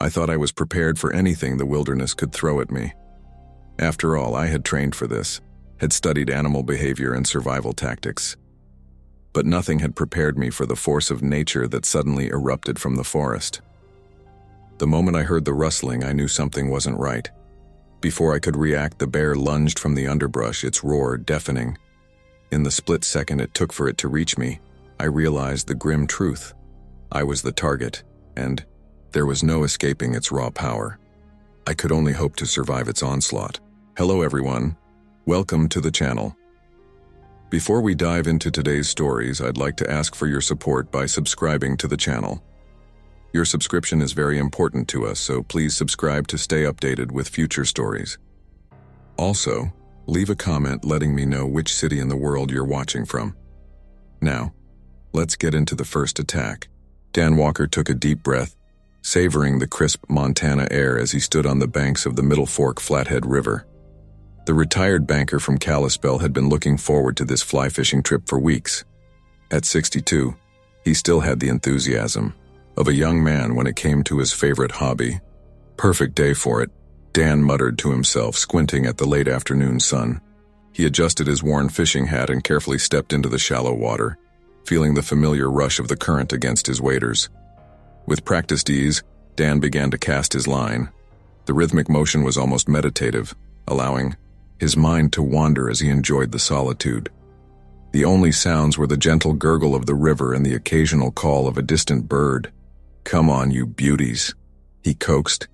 I thought I was prepared for anything the wilderness could throw at me. After all, I had trained for this, had studied animal behavior and survival tactics. But nothing had prepared me for the force of nature that suddenly erupted from the forest. The moment I heard the rustling, I knew something wasn't right. Before I could react, the bear lunged from the underbrush, its roar deafening. In the split second it took for it to reach me, I realized the grim truth. I was the target, and there was no escaping its raw power. I could only hope to survive its onslaught. Hello everyone, welcome to the channel. Before we dive into today's stories, I'd like to ask for your support by subscribing to the channel. Your subscription is very important to us, so please subscribe to stay updated with future stories. Also, leave a comment letting me know which city in the world you're watching from. Now, let's get into the first attack. Dan Walker took a deep breath, savoring the crisp Montana air as he stood on the banks of the Middle Fork Flathead River. The retired banker from Kalispell had been looking forward to this fly fishing trip for weeks. At 62, he still had the enthusiasm of a young man when it came to his favorite hobby. Perfect day for it, Dan muttered to himself, squinting at the late afternoon sun. He adjusted his worn fishing hat and carefully stepped into the shallow water, feeling the familiar rush of the current against his waders. With practiced ease, Dan began to cast his line. The rhythmic motion was almost meditative, allowing his mind to wander as he enjoyed the solitude. The only sounds were the gentle gurgle of the river and the occasional call of a distant bird. "Come on, you beauties," he coaxed,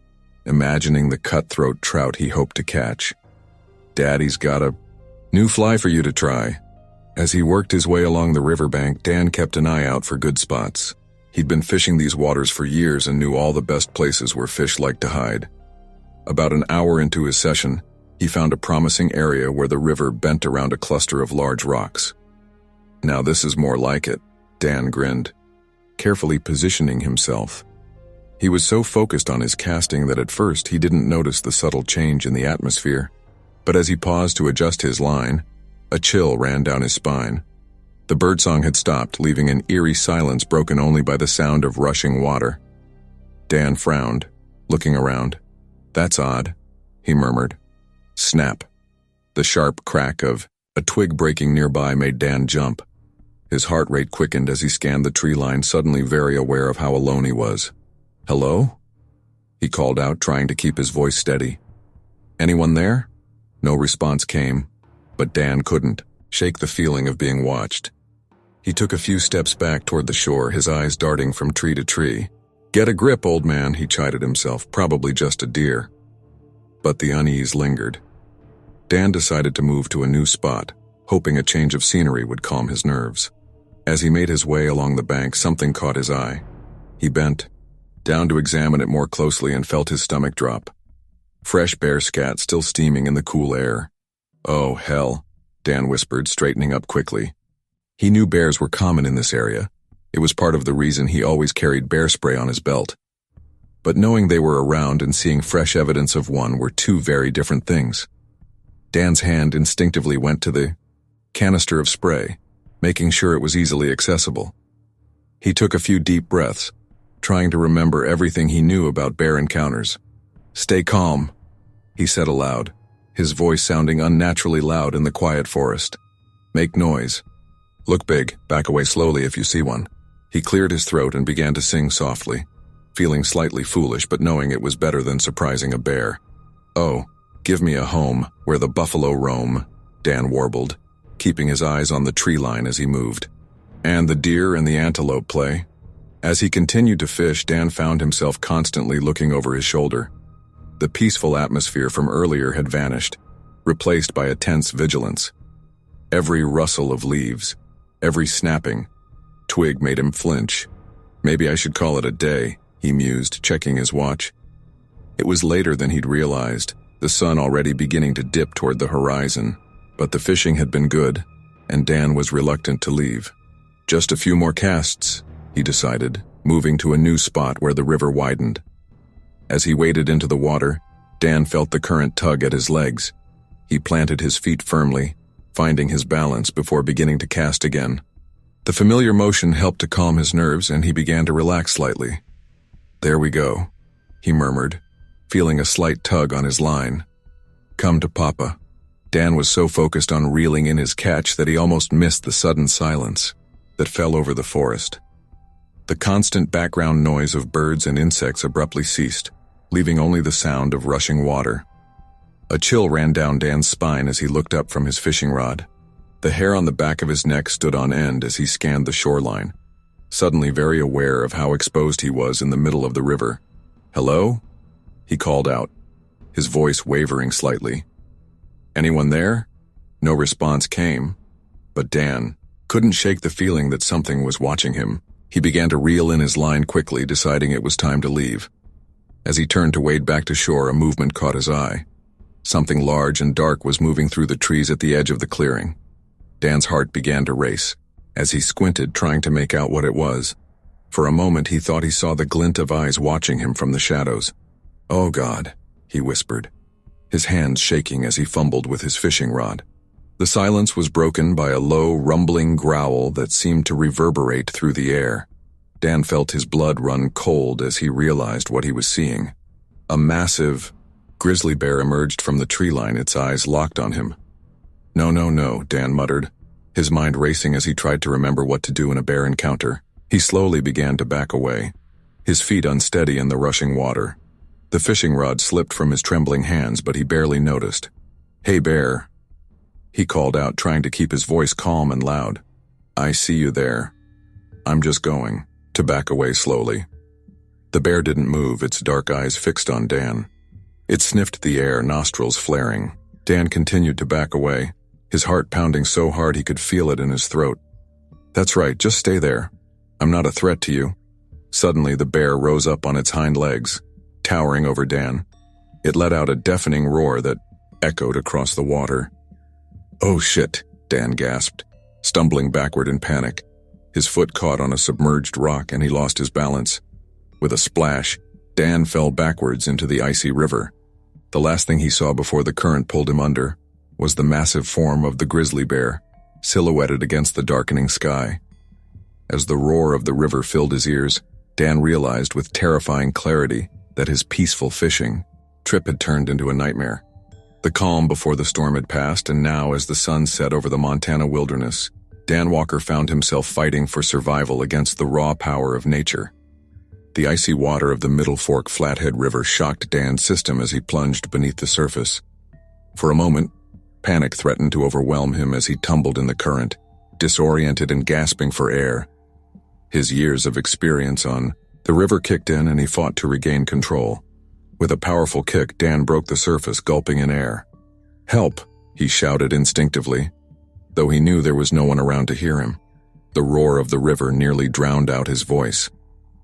imagining the cutthroat trout he hoped to catch. "Daddy's got a new fly for you to try." As he worked his way along the riverbank, Dan kept an eye out for good spots. He'd been fishing these waters for years and knew all the best places where fish liked to hide. About an hour into his session, he found a promising area where the river bent around a cluster of large rocks. "Now this is more like it," Dan grinned, carefully positioning himself. He was so focused on his casting that at first he didn't notice the subtle change in the atmosphere. But as he paused to adjust his line, a chill ran down his spine. The birdsong had stopped, leaving an eerie silence broken only by the sound of rushing water. Dan frowned, looking around. "That's odd," he murmured. Snap! The sharp crack of a twig breaking nearby made Dan jump. His heart rate quickened as he scanned the tree line, suddenly very aware of how alone he was. "Hello?" he called out, trying to keep his voice steady. "Anyone there?" No response came, but Dan couldn't shake the feeling of being watched. He took a few steps back toward the shore, his eyes darting from tree to tree. "Get a grip, old man," he chided himself, "probably just a deer." But the unease lingered. Dan decided to move to a new spot, hoping a change of scenery would calm his nerves. As he made his way along the bank, something caught his eye. He bent down to examine it more closely and felt his stomach drop. Fresh bear scat still steaming in the cool air. "Oh, hell," Dan whispered, straightening up quickly. He knew bears were common in this area. It was part of the reason he always carried bear spray on his belt. But knowing they were around and seeing fresh evidence of one were two very different things. Dan's hand instinctively went to the canister of spray, making sure it was easily accessible. He took a few deep breaths, trying to remember everything he knew about bear encounters. "Stay calm," he said aloud, his voice sounding unnaturally loud in the quiet forest. "Make noise. Look big, back away slowly if you see one." He cleared his throat and began to sing softly, feeling slightly foolish but knowing it was better than surprising a bear. "Oh, give me a home where the buffalo roam," Dan warbled, keeping his eyes on the tree line as he moved. "And the deer and the antelope play." As he continued to fish, Dan found himself constantly looking over his shoulder. The peaceful atmosphere from earlier had vanished, replaced by a tense vigilance. Every rustle of leaves, every snapping twig made him flinch. "Maybe I should call it a day," he mused, checking his watch. It was later than he'd realized, the sun already beginning to dip toward the horizon. But the fishing had been good, and Dan was reluctant to leave. "Just a few more casts," he decided, moving to a new spot where the river widened. As he waded into the water, Dan felt the current tug at his legs. He planted his feet firmly, finding his balance before beginning to cast again. The familiar motion helped to calm his nerves, and he began to relax slightly. "There we go," he murmured, feeling a slight tug on his line. "Come to Papa." Dan was so focused on reeling in his catch that he almost missed the sudden silence that fell over the forest. The constant background noise of birds and insects abruptly ceased, leaving only the sound of rushing water. A chill ran down Dan's spine as he looked up from his fishing rod. The hair on the back of his neck stood on end as he scanned the shoreline, suddenly very aware of how exposed he was in the middle of the river. "Hello?" he called out, his voice wavering slightly. "Anyone there?" No response came, but Dan couldn't shake the feeling that something was watching him. He began to reel in his line quickly, deciding it was time to leave. As he turned to wade back to shore, a movement caught his eye. Something large and dark was moving through the trees at the edge of the clearing. Dan's heart began to race as he squinted, trying to make out what it was. For a moment he thought he saw the glint of eyes watching him from the shadows. "Oh God," he whispered, his hands shaking as he fumbled with his fishing rod. The silence was broken by a low, rumbling growl that seemed to reverberate through the air. Dan felt his blood run cold as he realized what he was seeing. A massive grizzly bear emerged from the tree line, its eyes locked on him. "No, no, no," Dan muttered, his mind racing as he tried to remember what to do in a bear encounter. He slowly began to back away, his feet unsteady in the rushing water. The fishing rod slipped from his trembling hands, but he barely noticed. "Hey, bear," he called out, trying to keep his voice calm and loud. "I see you there. I'm just going to back away slowly." The bear didn't move, its dark eyes fixed on Dan. It sniffed the air, nostrils flaring. Dan continued to back away, his heart pounding so hard he could feel it in his throat. "That's right, just stay there. I'm not a threat to you." Suddenly, the bear rose up on its hind legs, towering over Dan. It let out a deafening roar that echoed across the water. "Oh shit," Dan gasped, stumbling backward in panic. His foot caught on a submerged rock and he lost his balance. With a splash, Dan fell backwards into the icy river. The last thing he saw before the current pulled him under was the massive form of the grizzly bear, silhouetted against the darkening sky. As the roar of the river filled his ears, Dan realized with terrifying clarity that his peaceful fishing trip had turned into a nightmare. The calm before the storm had passed, and now as the sun set over the Montana wilderness, Dan Walker found himself fighting for survival against the raw power of nature. The icy water of the Middle Fork Flathead River shocked Dan's system as he plunged beneath the surface. For a moment, panic threatened to overwhelm him as he tumbled in the current, disoriented and gasping for air. His years of experience on the river kicked in and he fought to regain control. With a powerful kick, Dan broke the surface, gulping in air. "Help!" he shouted instinctively, though he knew there was no one around to hear him. The roar of the river nearly drowned out his voice.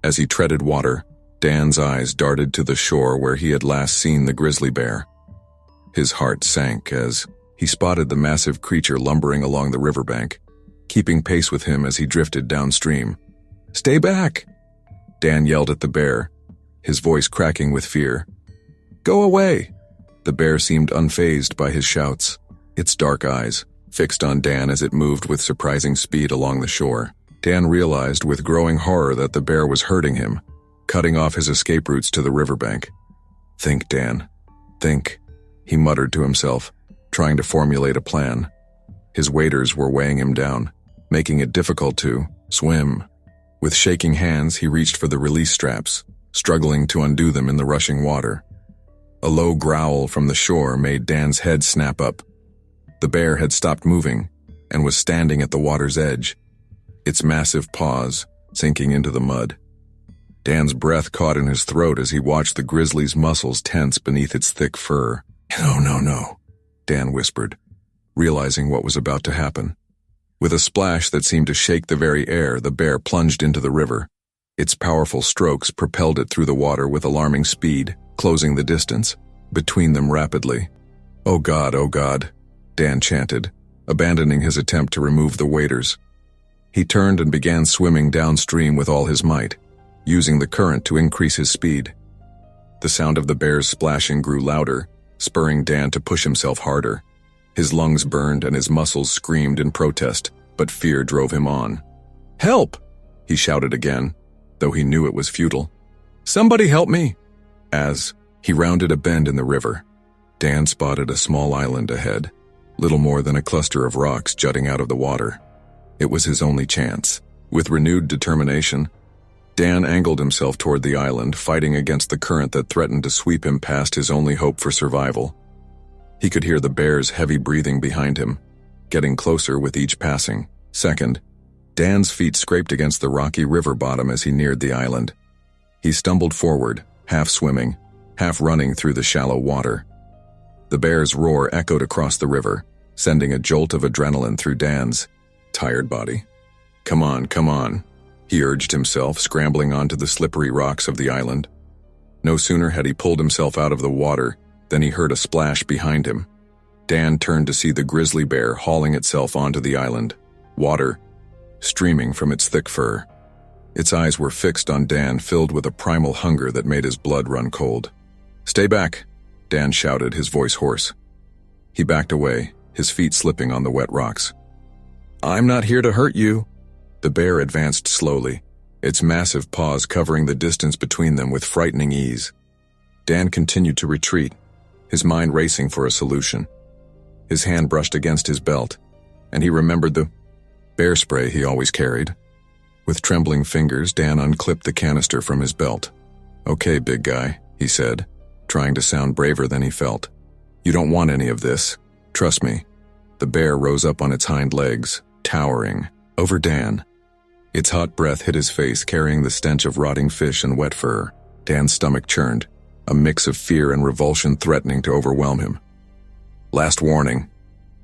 As he treaded water, Dan's eyes darted to the shore where he had last seen the grizzly bear. His heart sank as he spotted the massive creature lumbering along the riverbank, keeping pace with him as he drifted downstream. "Stay back!" Dan yelled at the bear, his voice cracking with fear. "Go away!" The bear seemed unfazed by his shouts, its dark eyes fixed on Dan as it moved with surprising speed along the shore. Dan realized with growing horror that the bear was hurting him, cutting off his escape routes to the riverbank. "Think, Dan. Think," he muttered to himself, trying to formulate a plan. His waders were weighing him down, making it difficult to swim. With shaking hands, he reached for the release straps, struggling to undo them in the rushing water. A low growl from the shore made Dan's head snap up. The bear had stopped moving and was standing at the water's edge, its massive paws sinking into the mud. Dan's breath caught in his throat as he watched the grizzly's muscles tense beneath its thick fur. "No, no, no," Dan whispered, realizing what was about to happen. With a splash that seemed to shake the very air, the bear plunged into the river. Its powerful strokes propelled it through the water with alarming speed, closing the distance between them rapidly. Oh God," Dan chanted, abandoning his attempt to remove the waders. He turned and began swimming downstream with all his might, using the current to increase his speed. The sound of the bear's splashing grew louder, spurring Dan to push himself harder. His lungs burned and his muscles screamed in protest, but fear drove him on. "Help!" he shouted again, though he knew it was futile. "Somebody help me!" As he rounded a bend in the river, Dan spotted a small island ahead, little more than a cluster of rocks jutting out of the water. It was his only chance. With renewed determination, Dan angled himself toward the island, fighting against the current that threatened to sweep him past his only hope for survival. He could hear the bear's heavy breathing behind him, getting closer with each passing second. Dan's feet scraped against the rocky river bottom as he neared the island. He stumbled forward, half swimming, half running through the shallow water. The bear's roar echoed across the river, sending a jolt of adrenaline through Dan's tired body. Come on, he urged himself, scrambling onto the slippery rocks of the island. No sooner had he pulled himself out of the water than he heard a splash behind him. Dan turned to see the grizzly bear hauling itself onto the island, water streaming from its thick fur. Its eyes were fixed on Dan, filled with a primal hunger that made his blood run cold. "Stay back," Dan shouted, his voice hoarse. He backed away, his feet slipping on the wet rocks. "I'm not here to hurt you." The bear advanced slowly, its massive paws covering the distance between them with frightening ease. Dan continued to retreat, his mind racing for a solution. His hand brushed against his belt, and he remembered the bear spray he always carried. With trembling fingers, Dan unclipped the canister from his belt. "Okay, big guy," he said, trying to sound braver than he felt. "You don't want any of this. Trust me." The bear rose up on its hind legs, towering over Dan. Its hot breath hit his face, carrying the stench of rotting fish and wet fur. Dan's stomach churned, a mix of fear and revulsion threatening to overwhelm him. "Last warning,"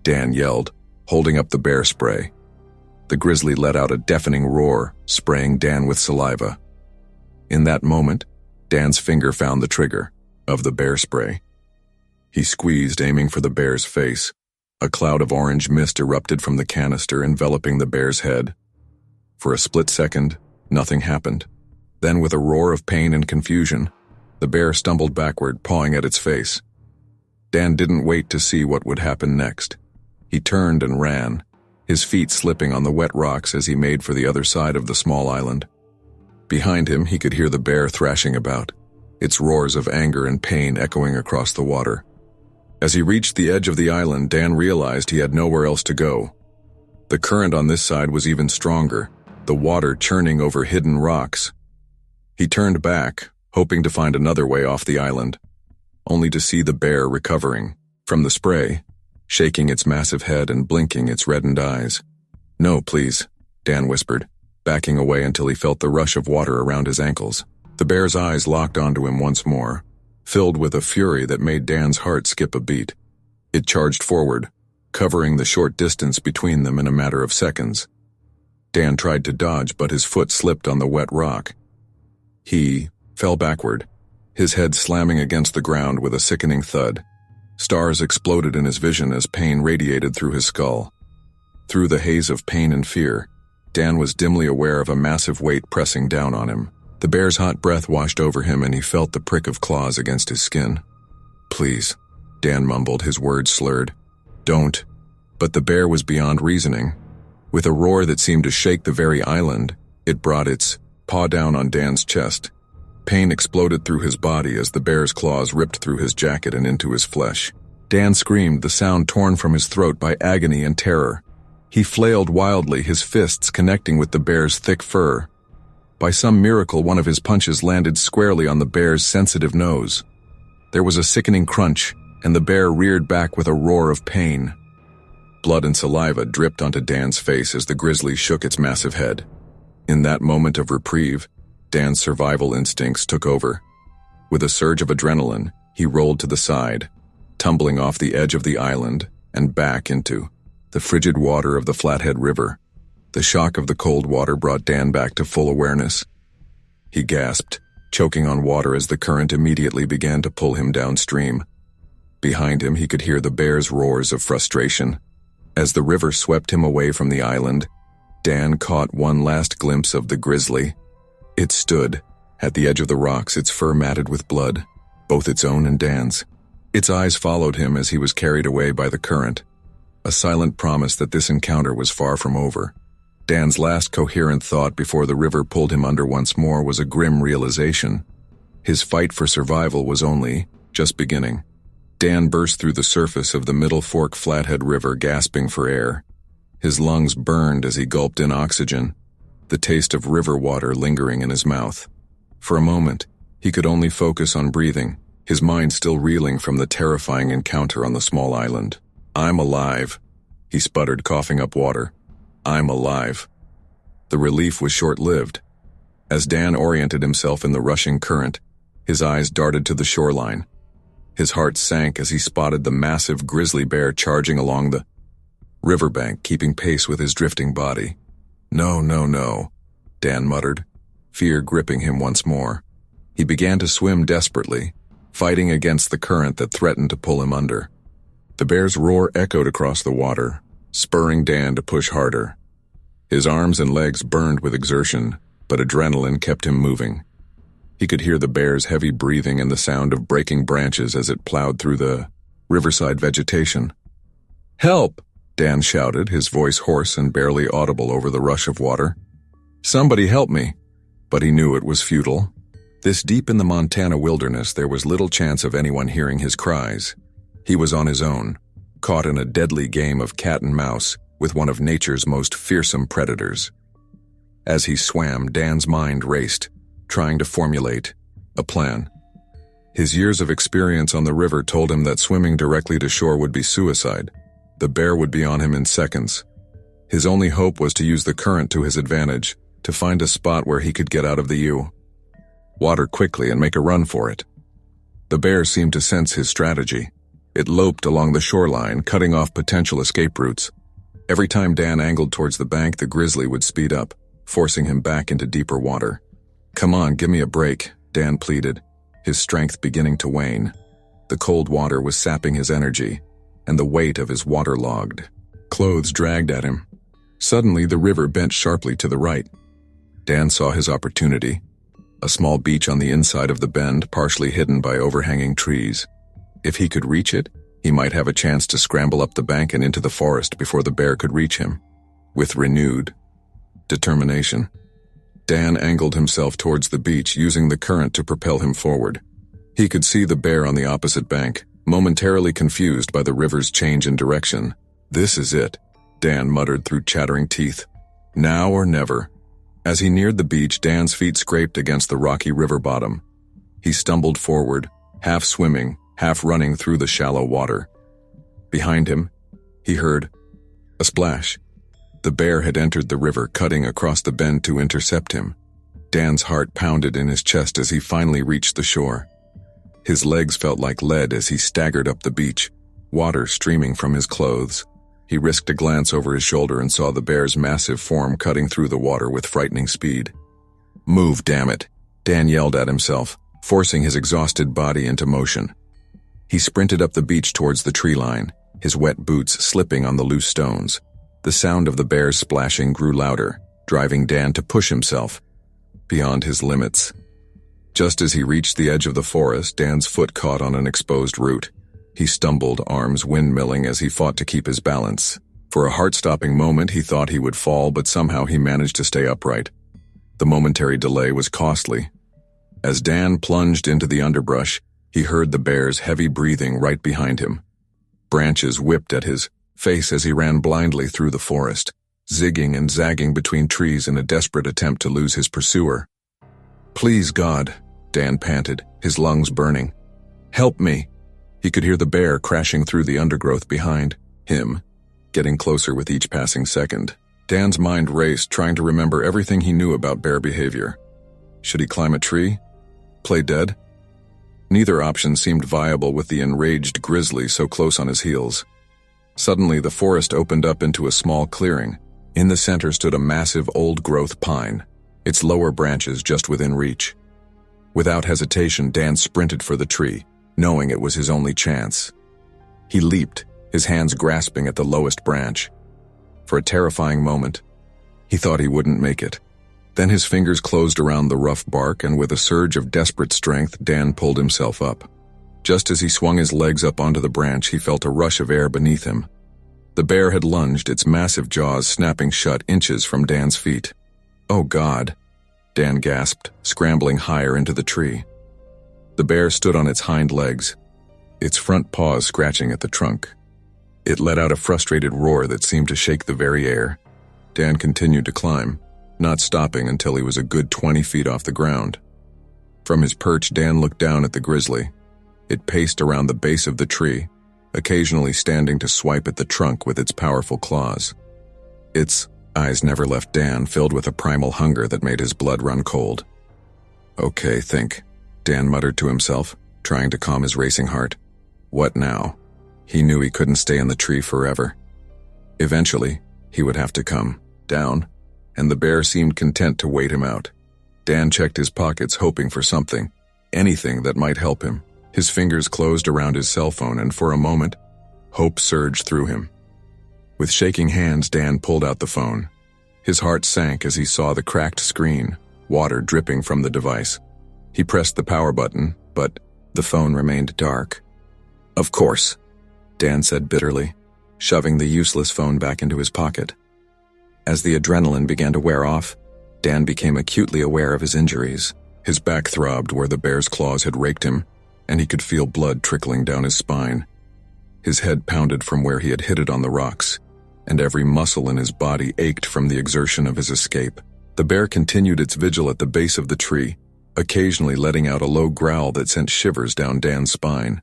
Dan yelled, holding up the bear spray. The grizzly let out a deafening roar, spraying Dan with saliva. In that moment, Dan's finger found the trigger of the bear spray. He squeezed, aiming for the bear's face. A cloud of orange mist erupted from the canister, enveloping the bear's head. For a split second, nothing happened. Then, with a roar of pain and confusion, the bear stumbled backward, pawing at its face. Dan didn't wait to see what would happen next. He turned and ran, his feet slipping on the wet rocks as he made for the other side of the small island. Behind him, he could hear the bear thrashing about, its roars of anger and pain echoing across the water. As he reached the edge of the island, Dan realized he had nowhere else to go. The current on this side was even stronger, the water churning over hidden rocks. He turned back, hoping to find another way off the island, only to see the bear recovering from the spray, shaking its massive head and blinking its reddened eyes. "No, please," Dan whispered, backing away until he felt the rush of water around his ankles. The bear's eyes locked onto him once more, filled with a fury that made Dan's heart skip a beat. It charged forward, covering the short distance between them in a matter of seconds. Dan tried to dodge, but his foot slipped on the wet rock. He fell backward, his head slamming against the ground with a sickening thud. Stars exploded in his vision as pain radiated through his skull. Through the haze of pain and fear, Dan was dimly aware of a massive weight pressing down on him. The bear's hot breath washed over him, and he felt the prick of claws against his skin. "Please," Dan mumbled, his words slurred. "Don't." But the bear was beyond reasoning. With a roar that seemed to shake the very island, it brought its paw down on Dan's chest. Pain exploded through his body as the bear's claws ripped through his jacket and into his flesh. Dan screamed, the sound torn from his throat by agony and terror. He flailed wildly, his fists connecting with the bear's thick fur. By some miracle, one of his punches landed squarely on the bear's sensitive nose. There was a sickening crunch, and the bear reared back with a roar of pain. Blood and saliva dripped onto Dan's face as the grizzly shook its massive head. In that moment of reprieve, Dan's survival instincts took over. With a surge of adrenaline, he rolled to the side, tumbling off the edge of the island and back into the frigid water of the Flathead River. The shock of the cold water brought Dan back to full awareness. He gasped, choking on water as the current immediately began to pull him downstream. Behind him, he could hear the bear's roars of frustration. As the river swept him away from the island, Dan caught one last glimpse of the grizzly. It stood at the edge of the rocks, its fur matted with blood, both its own and Dan's. Its eyes followed him as he was carried away by the current, a silent promise that this encounter was far from over. Dan's last coherent thought before the river pulled him under once more was a grim realization. His fight for survival was only just beginning. Dan burst through the surface of the Middle Fork Flathead River, gasping for air. His lungs burned as he gulped in oxygen, the taste of river water lingering in his mouth. For a moment, he could only focus on breathing, his mind still reeling from the terrifying encounter on the small island. "I'm alive," he sputtered, coughing up water. "I'm alive." The relief was short-lived. As Dan oriented himself in the rushing current, his eyes darted to the shoreline. His heart sank as he spotted the massive grizzly bear charging along the riverbank, keeping pace with his drifting body. "No, no, no," Dan muttered, fear gripping him once more. He began to swim desperately, fighting against the current that threatened to pull him under. The bear's roar echoed across the water, spurring Dan to push harder. His arms and legs burned with exertion, but adrenaline kept him moving. He could hear the bear's heavy breathing and the sound of breaking branches as it plowed through the riverside vegetation. "Help!" Dan shouted, his voice hoarse and barely audible over the rush of water. "Somebody help me!" But he knew it was futile. This deep in the Montana wilderness, there was little chance of anyone hearing his cries. He was on his own, caught in a deadly game of cat and mouse with one of nature's most fearsome predators. As he swam, Dan's mind raced, trying to formulate a plan. His years of experience on the river told him that swimming directly to shore would be suicide. The bear would be on him in seconds. His only hope was to use the current to his advantage, to find a spot where he could get out of the water quickly and make a run for it. The bear seemed to sense his strategy. It loped along the shoreline, cutting off potential escape routes. Every time Dan angled towards the bank, the grizzly would speed up, forcing him back into deeper water. "Come on, give me a break," Dan pleaded, his strength beginning to wane. The cold water was sapping his energy, and the weight of his waterlogged clothes dragged at him. Suddenly, the river bent sharply to the right. Dan saw his opportunity. A small beach on the inside of the bend, partially hidden by overhanging trees. If he could reach it, he might have a chance to scramble up the bank and into the forest before the bear could reach him. With renewed determination, Dan angled himself towards the beach, using the current to propel him forward. He could see the bear on the opposite bank, momentarily confused by the river's change in direction. "This is it," Dan muttered through chattering teeth. "Now or never." As he neared the beach, Dan's feet scraped against the rocky river bottom. He stumbled forward, half swimming, half running through the shallow water. Behind him, he heard a splash. The bear had entered the river, cutting across the bend to intercept him. Dan's heart pounded in his chest as he finally reached the shore. His legs felt like lead as he staggered up the beach, water streaming from his clothes. He risked a glance over his shoulder and saw the bear's massive form cutting through the water with frightening speed. "Move, damn it," Dan yelled at himself, forcing his exhausted body into motion. He sprinted up the beach towards the tree line, his wet boots slipping on the loose stones. The sound of the bear's splashing grew louder, driving Dan to push himself beyond his limits. Just as he reached the edge of the forest, Dan's foot caught on an exposed root. He stumbled, arms windmilling as he fought to keep his balance. For a heart-stopping moment, he thought he would fall, but somehow he managed to stay upright. The momentary delay was costly. As Dan plunged into the underbrush, he heard the bear's heavy breathing right behind him. Branches whipped at his face as he ran blindly through the forest, zigging and zagging between trees in a desperate attempt to lose his pursuer. "Please, God," Dan panted, his lungs burning. "Help me." He could hear the bear crashing through the undergrowth behind him, getting closer with each passing second. Dan's mind raced, trying to remember everything he knew about bear behavior. Should he climb a tree? Play dead? Neither option seemed viable with the enraged grizzly so close on his heels. Suddenly, the forest opened up into a small clearing. In the center stood a massive old-growth pine, its lower branches just within reach. Without hesitation, Dan sprinted for the tree, knowing it was his only chance. He leaped, his hands grasping at the lowest branch. For a terrifying moment, he thought he wouldn't make it. Then his fingers closed around the rough bark, and with a surge of desperate strength, Dan pulled himself up. Just as he swung his legs up onto the branch, he felt a rush of air beneath him. The bear had lunged, its massive jaws snapping shut inches from Dan's feet. "Oh God," Dan gasped, scrambling higher into the tree. The bear stood on its hind legs, its front paws scratching at the trunk. It let out a frustrated roar that seemed to shake the very air. Dan continued to climb, not stopping until he was a good 20 feet off the ground. From his perch, Dan looked down at the grizzly. It paced around the base of the tree, occasionally standing to swipe at the trunk with its powerful claws. Its eyes never left Dan, filled with a primal hunger that made his blood run cold. "Okay, think," Dan muttered to himself, trying to calm his racing heart. What now? He knew he couldn't stay in the tree forever. Eventually, he would have to come down, and the bear seemed content to wait him out. Dan checked his pockets, hoping for something, anything that might help him. His fingers closed around his cell phone, and for a moment, hope surged through him. With shaking hands, Dan pulled out the phone. His heart sank as he saw the cracked screen, water dripping from the device. He pressed the power button, but the phone remained dark. "Of course," Dan said bitterly, shoving the useless phone back into his pocket. As the adrenaline began to wear off, Dan became acutely aware of his injuries. His back throbbed where the bear's claws had raked him, and he could feel blood trickling down his spine. His head pounded from where he had hit it on the rocks, and every muscle in his body ached from the exertion of his escape. The bear continued its vigil at the base of the tree, occasionally letting out a low growl that sent shivers down Dan's spine.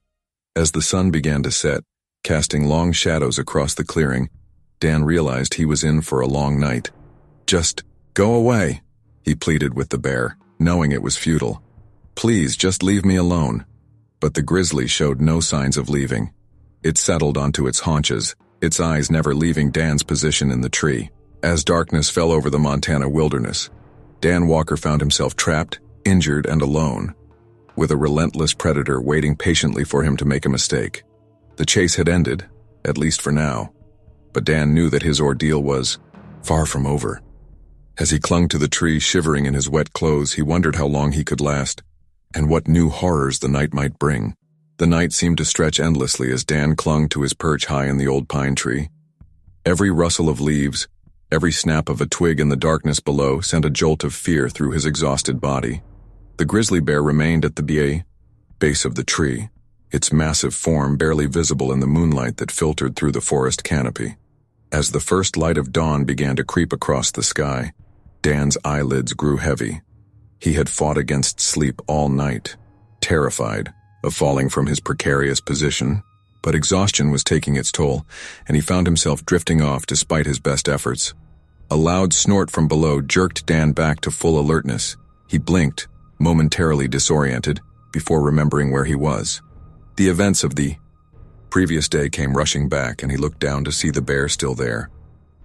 As the sun began to set, casting long shadows across the clearing, Dan realized he was in for a long night. "Just go away," he pleaded with the bear, knowing it was futile. "Please, just leave me alone." But the grizzly showed no signs of leaving. It settled onto its haunches, its eyes never leaving Dan's position in the tree. As darkness fell over the Montana wilderness, Dan Walker found himself trapped, injured, and alone, with a relentless predator waiting patiently for him to make a mistake. The chase had ended, at least for now, but Dan knew that his ordeal was far from over. As he clung to the tree, shivering in his wet clothes, he wondered how long he could last, and what new horrors the night might bring. The night seemed to stretch endlessly as Dan clung to his perch high in the old pine tree. Every rustle of leaves, every snap of a twig in the darkness below sent a jolt of fear through his exhausted body. The grizzly bear remained at the base of the tree, its massive form barely visible in the moonlight that filtered through the forest canopy. As the first light of dawn began to creep across the sky, Dan's eyelids grew heavy. He had fought against sleep all night, terrified of falling from his precarious position, but exhaustion was taking its toll, and he found himself drifting off despite his best efforts. A loud snort from below jerked Dan back to full alertness. He blinked, momentarily disoriented, before remembering where he was. The events of the previous day came rushing back, and he looked down to see the bear still there,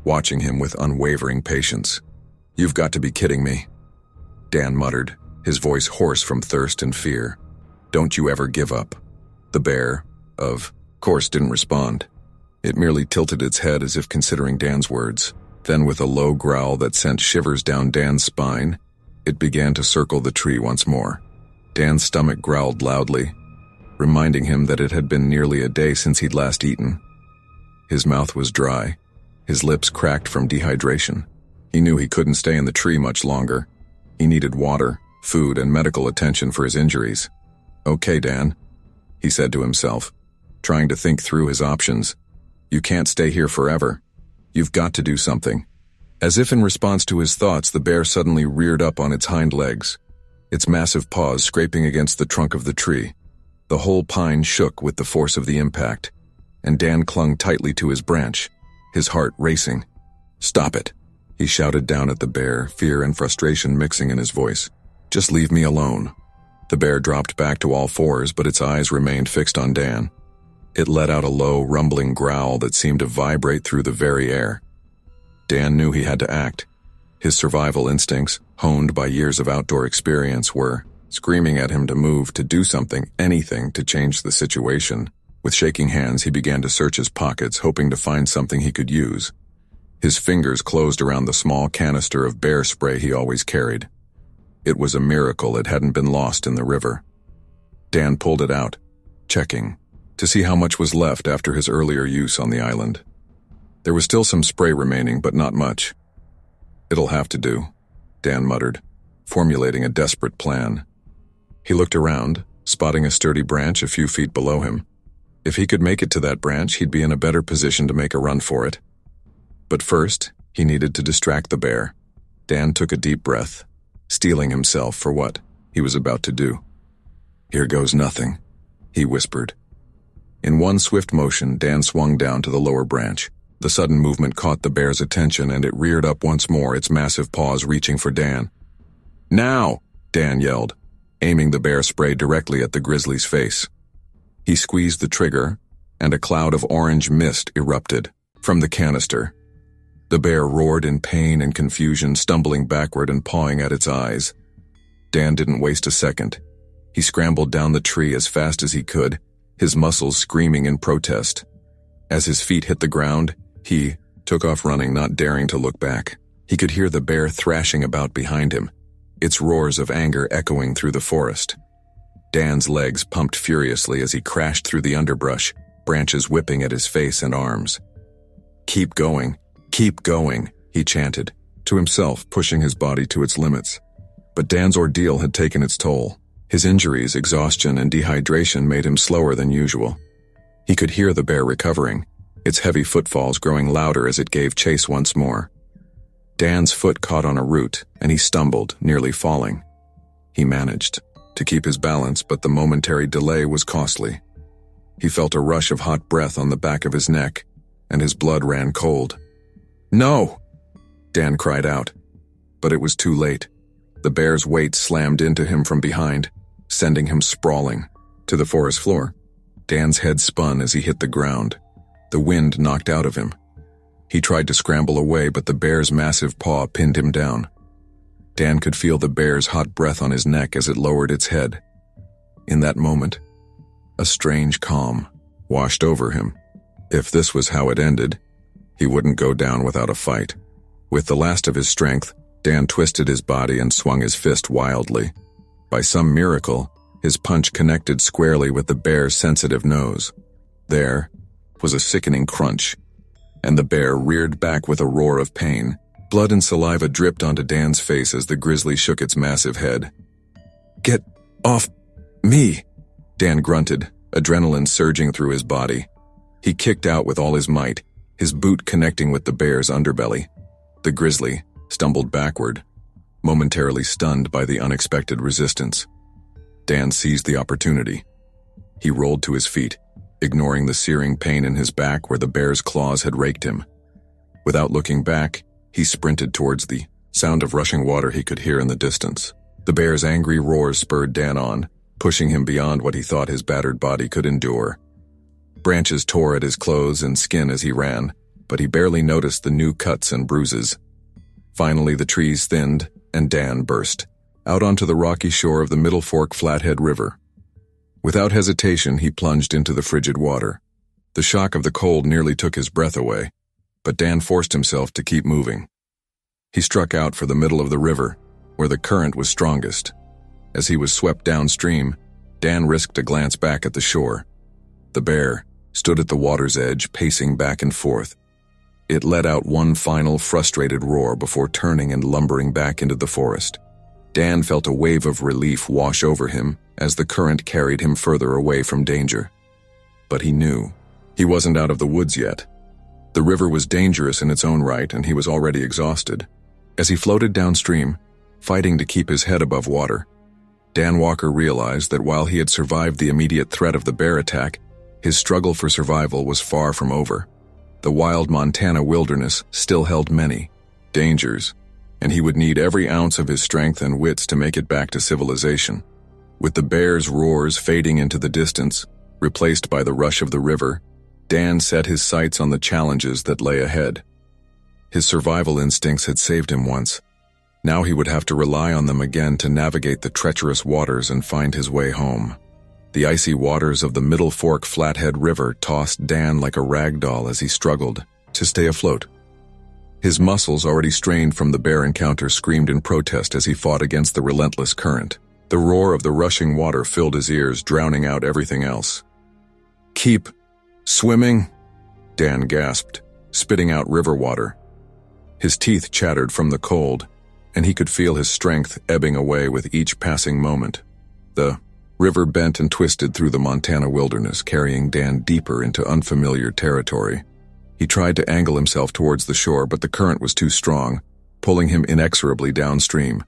watching him with unwavering patience. "You've got to be kidding me," Dan muttered, his voice hoarse from thirst and fear. "Don't you ever give up." The bear, of course, didn't respond. It merely tilted its head as if considering Dan's words. Then, with a low growl that sent shivers down Dan's spine, it began to circle the tree once more. Dan's stomach growled loudly, reminding him that it had been nearly a day since he'd last eaten. His mouth was dry, his lips cracked from dehydration. He knew he couldn't stay in the tree much longer. He needed water, food, and medical attention for his injuries. "Okay, Dan," he said to himself, trying to think through his options. "You can't stay here forever. You've got to do something." As if in response to his thoughts, the bear suddenly reared up on its hind legs, its massive paws scraping against the trunk of the tree. The whole pine shook with the force of the impact, and Dan clung tightly to his branch, his heart racing. "Stop it," he shouted down at the bear, fear and frustration mixing in his voice. "Just leave me alone." The bear dropped back to all fours, but its eyes remained fixed on Dan. It let out a low, rumbling growl that seemed to vibrate through the very air. Dan knew he had to act. His survival instincts, honed by years of outdoor experience, were screaming at him to move, to do something, anything to change the situation. With shaking hands, he began to search his pockets, hoping to find something he could use. His fingers closed around the small canister of bear spray he always carried. It was a miracle it hadn't been lost in the river. Dan pulled it out, checking, to see how much was left after his earlier use on the island. There was still some spray remaining, but not much. "It'll have to do," Dan muttered, formulating a desperate plan. He looked around, spotting a sturdy branch a few feet below him. If he could make it to that branch, he'd be in a better position to make a run for it. But first, he needed to distract the bear. Dan took a deep breath, steeling himself for what he was about to do. "Here goes nothing," he whispered. In one swift motion, Dan swung down to the lower branch. The sudden movement caught the bear's attention, and it reared up once more, its massive paws reaching for Dan. "Now!" Dan yelled, aiming the bear spray directly at the grizzly's face. He squeezed the trigger, and a cloud of orange mist erupted from the canister. The bear roared in pain and confusion, stumbling backward and pawing at its eyes. Dan didn't waste a second. He scrambled down the tree as fast as he could, his muscles screaming in protest. As his feet hit the ground, he took off running, not daring to look back. He could hear the bear thrashing about behind him, its roars of anger echoing through the forest. Dan's legs pumped furiously as he crashed through the underbrush, branches whipping at his face and arms. Keep going, he chanted, to himself, pushing his body to its limits. But Dan's ordeal had taken its toll. His injuries, exhaustion, and dehydration made him slower than usual. He could hear the bear recovering, its heavy footfalls growing louder as it gave chase once more. Dan's foot caught on a root, and he stumbled, nearly falling. He managed to keep his balance, but the momentary delay was costly. He felt a rush of hot breath on the back of his neck, and his blood ran cold. "No!" Dan cried out, but it was too late. The bear's weight slammed into him from behind, sending him sprawling to the forest floor. Dan's head spun as he hit the ground. The wind knocked out of him. He tried to scramble away, but the bear's massive paw pinned him down. Dan could feel the bear's hot breath on his neck as it lowered its head. In that moment, a strange calm washed over him. If this was how it ended, he wouldn't go down without a fight. With the last of his strength, Dan twisted his body and swung his fist wildly. By some miracle, his punch connected squarely with the bear's sensitive nose. There was a sickening crunch, and the bear reared back with a roar of pain. Blood and saliva dripped onto Dan's face as the grizzly shook its massive head. "Get off me!" Dan grunted, adrenaline surging through his body. He kicked out with all his might, his boot connecting with the bear's underbelly. The grizzly stumbled backward, momentarily stunned by the unexpected resistance. Dan seized the opportunity. He rolled to his feet, ignoring the searing pain in his back where the bear's claws had raked him. Without looking back, he sprinted towards the sound of rushing water he could hear in the distance. The bear's angry roars spurred Dan on, pushing him beyond what he thought his battered body could endure. Branches tore at his clothes and skin as he ran, but he barely noticed the new cuts and bruises. Finally, the trees thinned, and Dan burst out onto the rocky shore of the Middle Fork Flathead River. Without hesitation, he plunged into the frigid water. The shock of the cold nearly took his breath away, but Dan forced himself to keep moving. He struck out for the middle of the river, where the current was strongest. As he was swept downstream, Dan risked a glance back at the shore. The bear stood at the water's edge, pacing back and forth. It let out one final frustrated roar before turning and lumbering back into the forest. Dan felt a wave of relief wash over him as the current carried him further away from danger. But he knew he wasn't out of the woods yet. The river was dangerous in its own right, and he was already exhausted. As he floated downstream, fighting to keep his head above water, Dan Walker realized that while he had survived the immediate threat of the bear attack, his struggle for survival was far from over. The wild Montana wilderness still held many dangers, and he would need every ounce of his strength and wits to make it back to civilization. With the bear's roars fading into the distance, replaced by the rush of the river, Dan set his sights on the challenges that lay ahead. His survival instincts had saved him once. Now he would have to rely on them again to navigate the treacherous waters and find his way home. The icy waters of the Middle Fork Flathead River tossed Dan like a rag doll as he struggled to stay afloat. His muscles, already strained from the bear encounter, screamed in protest as he fought against the relentless current. The roar of the rushing water filled his ears, drowning out everything else. "Keep swimming," Dan gasped, spitting out river water. His teeth chattered from the cold, and he could feel his strength ebbing away with each passing moment. The River bent and twisted through the Montana wilderness, carrying Dan deeper into unfamiliar territory. He tried to angle himself towards the shore, but the current was too strong, pulling him inexorably downstream.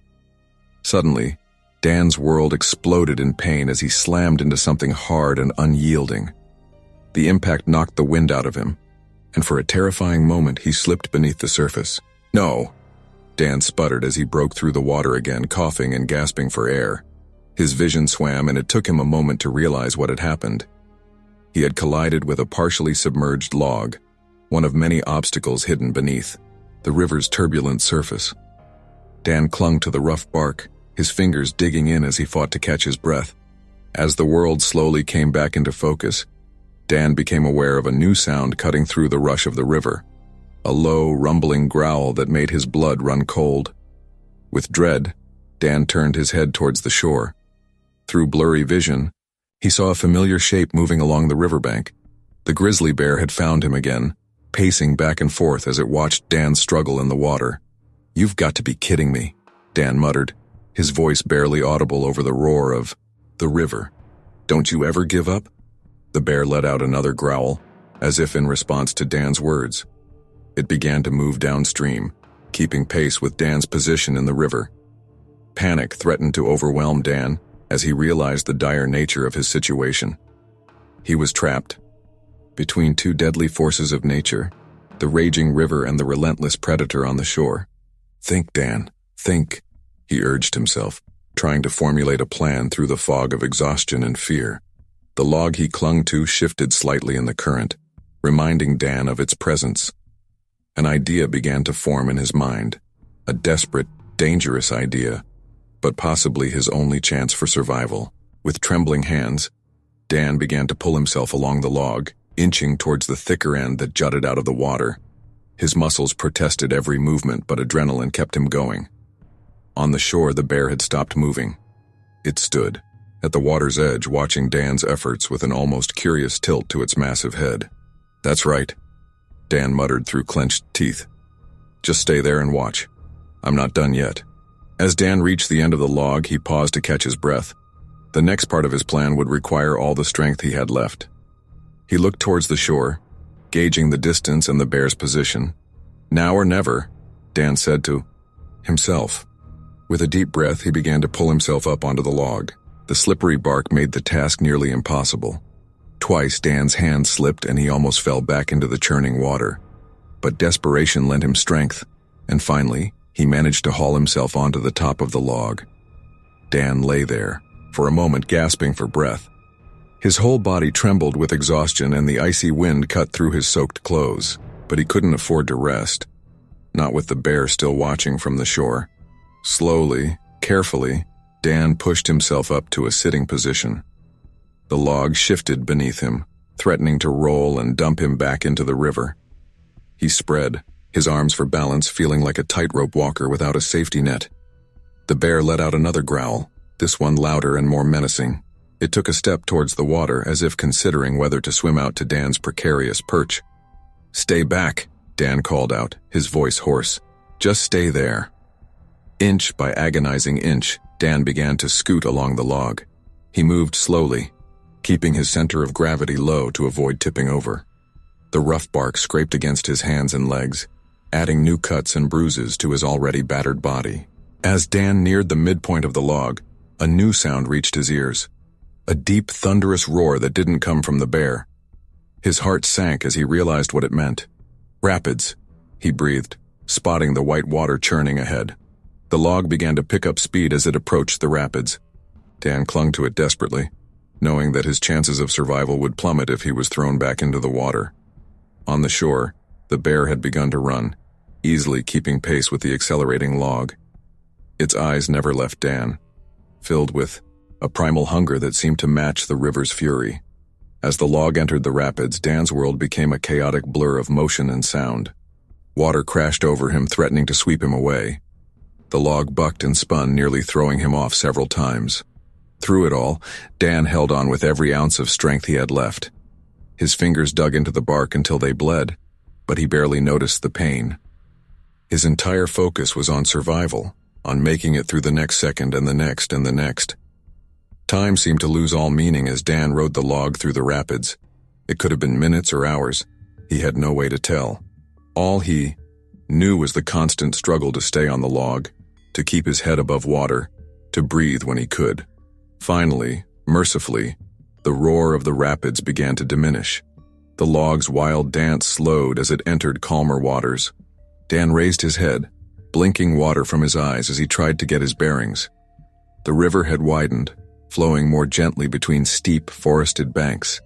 Suddenly, Dan's world exploded in pain as he slammed into something hard and unyielding. The impact knocked the wind out of him, and for a terrifying moment he slipped beneath the surface. "No!" Dan sputtered as he broke through the water again, coughing and gasping for air. His vision swam, and it took him a moment to realize what had happened. He had collided with a partially submerged log, one of many obstacles hidden beneath the river's turbulent surface. Dan clung to the rough bark, his fingers digging in as he fought to catch his breath. As the world slowly came back into focus, Dan became aware of a new sound cutting through the rush of the river, a low, rumbling growl that made his blood run cold. With dread, Dan turned his head towards the shore. Through blurry vision, he saw a familiar shape moving along the riverbank. The grizzly bear had found him again, pacing back and forth as it watched Dan struggle in the water. "You've got to be kidding me," Dan muttered, his voice barely audible over the roar of the river. "Don't you ever give up?" The bear let out another growl, as if in response to Dan's words. It began to move downstream, keeping pace with Dan's position in the river. Panic threatened to overwhelm Dan as he realized the dire nature of his situation. He was trapped between two deadly forces of nature, the raging river and the relentless predator on the shore. "Think, Dan, think," he urged himself, trying to formulate a plan through the fog of exhaustion and fear. The log he clung to shifted slightly in the current, reminding Dan of its presence. An idea began to form in his mind, a desperate, dangerous idea, but possibly his only chance for survival. With trembling hands, Dan began to pull himself along the log, inching towards the thicker end that jutted out of the water. His muscles protested every movement, but adrenaline kept him going. On the shore, the bear had stopped moving. It stood at the water's edge, watching Dan's efforts with an almost curious tilt to its massive head. "That's right," Dan muttered through clenched teeth. "Just stay there and watch. I'm not done yet." As Dan reached the end of the log, he paused to catch his breath. The next part of his plan would require all the strength he had left. He looked towards the shore, gauging the distance and the bear's position. "Now or never," Dan said to himself. With a deep breath, he began to pull himself up onto the log. The slippery bark made the task nearly impossible. Twice, Dan's hand slipped and he almost fell back into the churning water. But desperation lent him strength, and finally, he managed to haul himself onto the top of the log. Dan lay there, for a moment gasping for breath. His whole body trembled with exhaustion and the icy wind cut through his soaked clothes, but he couldn't afford to rest, not with the bear still watching from the shore. Slowly, carefully, Dan pushed himself up to a sitting position. The log shifted beneath him, threatening to roll and dump him back into the river. He spread, his arms for balance, feeling like a tightrope walker without a safety net. The bear let out another growl, this one louder and more menacing. It took a step towards the water, as if considering whether to swim out to Dan's precarious perch. "Stay back," Dan called out, his voice hoarse. "Just stay there." Inch by agonizing inch, Dan began to scoot along the log. He moved slowly, keeping his center of gravity low to avoid tipping over. The rough bark scraped against his hands and legs, adding new cuts and bruises to his already battered body. As Dan neared the midpoint of the log, a new sound reached his ears. A deep, thunderous roar that didn't come from the bear. His heart sank as he realized what it meant. "Rapids," he breathed, spotting the white water churning ahead. The log began to pick up speed as it approached the rapids. Dan clung to it desperately, knowing that his chances of survival would plummet if he was thrown back into the water. On the shore, the bear had begun to run, easily keeping pace with the accelerating log. Its eyes never left Dan, filled with a primal hunger that seemed to match the river's fury. As the log entered the rapids, Dan's world became a chaotic blur of motion and sound. Water crashed over him, threatening to sweep him away. The log bucked and spun, nearly throwing him off several times. Through it all, Dan held on with every ounce of strength he had left. His fingers dug into the bark until they bled, but he barely noticed the pain. His entire focus was on survival, on making it through the next second and the next and the next. Time seemed to lose all meaning as Dan rode the log through the rapids. It could have been minutes or hours. He had no way to tell. All he knew was the constant struggle to stay on the log, to keep his head above water, to breathe when he could. Finally, mercifully, the roar of the rapids began to diminish. The log's wild dance slowed as it entered calmer waters. Dan raised his head, blinking water from his eyes as he tried to get his bearings. The river had widened, flowing more gently between steep, forested banks.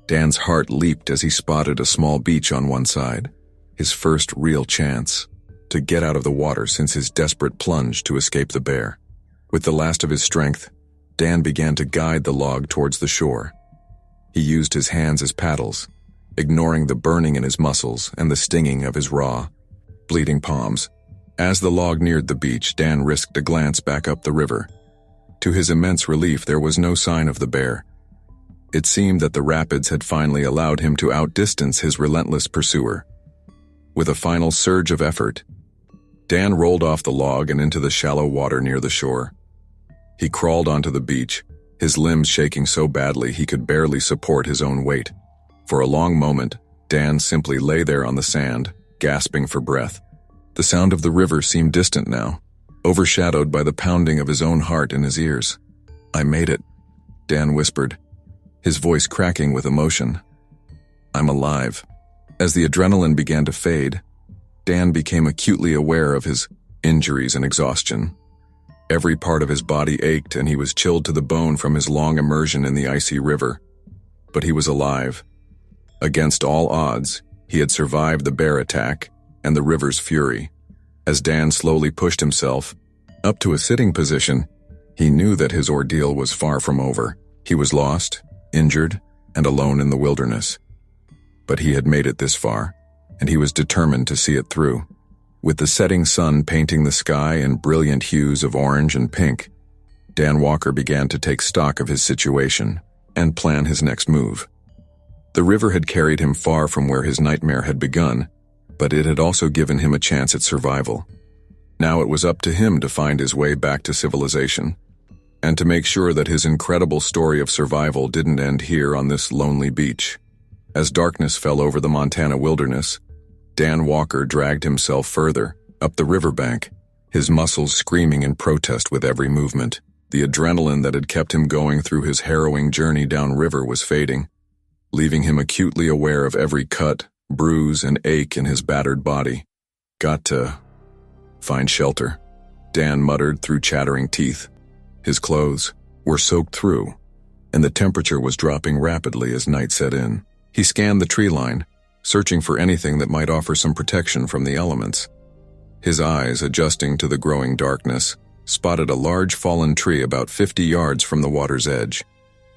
Dan's heart leaped as he spotted a small beach on one side, his first real chance to get out of the water since his desperate plunge to escape the bear. With the last of his strength, Dan began to guide the log towards the shore. He used his hands as paddles, ignoring the burning in his muscles and the stinging of his raw, bleeding palms. As the log neared the beach, Dan risked a glance back up the river. To his immense relief, there was no sign of the bear. It seemed that the rapids had finally allowed him to outdistance his relentless pursuer. With a final surge of effort, Dan rolled off the log and into the shallow water near the shore. He crawled onto the beach, his limbs shaking so badly he could barely support his own weight. For a long moment, Dan simply lay there on the sand, gasping for breath. The sound of the river seemed distant now, overshadowed by the pounding of his own heart in his ears. "I made it," Dan whispered, his voice cracking with emotion. "I'm alive." As the adrenaline began to fade, Dan became acutely aware of his injuries and exhaustion. Every part of his body ached and he was chilled to the bone from his long immersion in the icy river. But he was alive. Against all odds, he had survived the bear attack and the river's fury. As Dan slowly pushed himself up to a sitting position, he knew that his ordeal was far from over. He was lost, injured, and alone in the wilderness. But he had made it this far, and he was determined to see it through. With the setting sun painting the sky in brilliant hues of orange and pink, Dan Walker began to take stock of his situation and plan his next move. The river had carried him far from where his nightmare had begun, but it had also given him a chance at survival. Now it was up to him to find his way back to civilization, and to make sure that his incredible story of survival didn't end here on this lonely beach. As darkness fell over the Montana wilderness, Dan Walker dragged himself further, up the riverbank, his muscles screaming in protest with every movement. The adrenaline that had kept him going through his harrowing journey downriver was fading, leaving him acutely aware of every cut, bruise, and ache in his battered body. "Got to find shelter," Dan muttered through chattering teeth. His clothes were soaked through, and the temperature was dropping rapidly as night set in. He scanned the tree line, searching for anything that might offer some protection from the elements. His eyes, adjusting to the growing darkness, spotted a large fallen tree about 50 yards from the water's edge.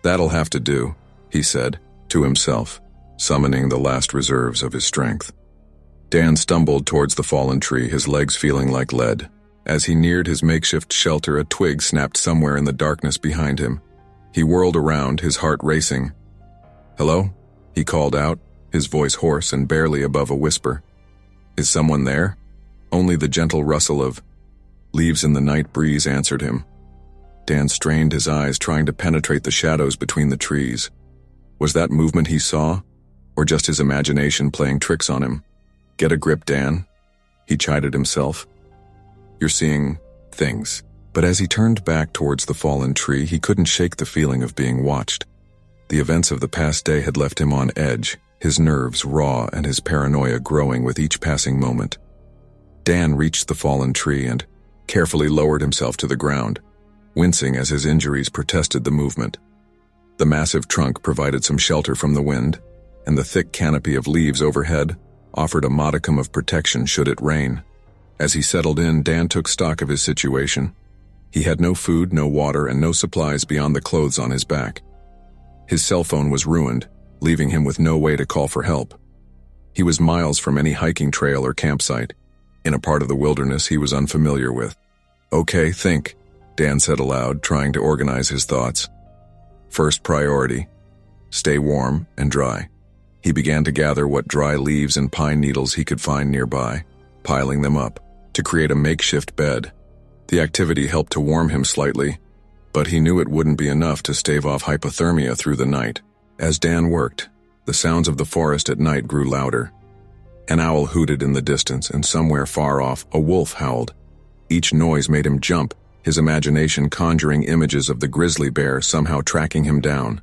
"That'll have to do," he said, to himself, summoning the last reserves of his strength. Dan stumbled towards the fallen tree, his legs feeling like lead. As he neared his makeshift shelter, a twig snapped somewhere in the darkness behind him. He whirled around, his heart racing. "Hello?" he called out, his voice hoarse and barely above a whisper. "Is someone there?" Only the gentle rustle of leaves in the night breeze answered him. Dan strained his eyes, trying to penetrate the shadows between the trees. Was that movement he saw, or just his imagination playing tricks on him? "Get a grip, Dan," he chided himself. "You're seeing things." But as he turned back towards the fallen tree, he couldn't shake the feeling of being watched. The events of the past day had left him on edge, his nerves raw and his paranoia growing with each passing moment. Dan reached the fallen tree and carefully lowered himself to the ground, wincing as his injuries protested the movement. The massive trunk provided some shelter from the wind, and the thick canopy of leaves overhead offered a modicum of protection should it rain. As he settled in, Dan took stock of his situation. He had no food, no water, and no supplies beyond the clothes on his back. His cell phone was ruined, leaving him with no way to call for help. He was miles from any hiking trail or campsite, in a part of the wilderness he was unfamiliar with. "Okay, think," Dan said aloud, trying to organize his thoughts. First priority, stay warm and dry. He began to gather what dry leaves and pine needles he could find nearby, piling them up to create a makeshift bed. The activity helped to warm him slightly, But he knew it wouldn't be enough to stave off hypothermia through the night. As Dan worked, the sounds of the forest at night grew louder. An owl hooted in the distance, and somewhere far off, a wolf howled. Each noise made him jump, his imagination conjuring images of the grizzly bear somehow tracking him down.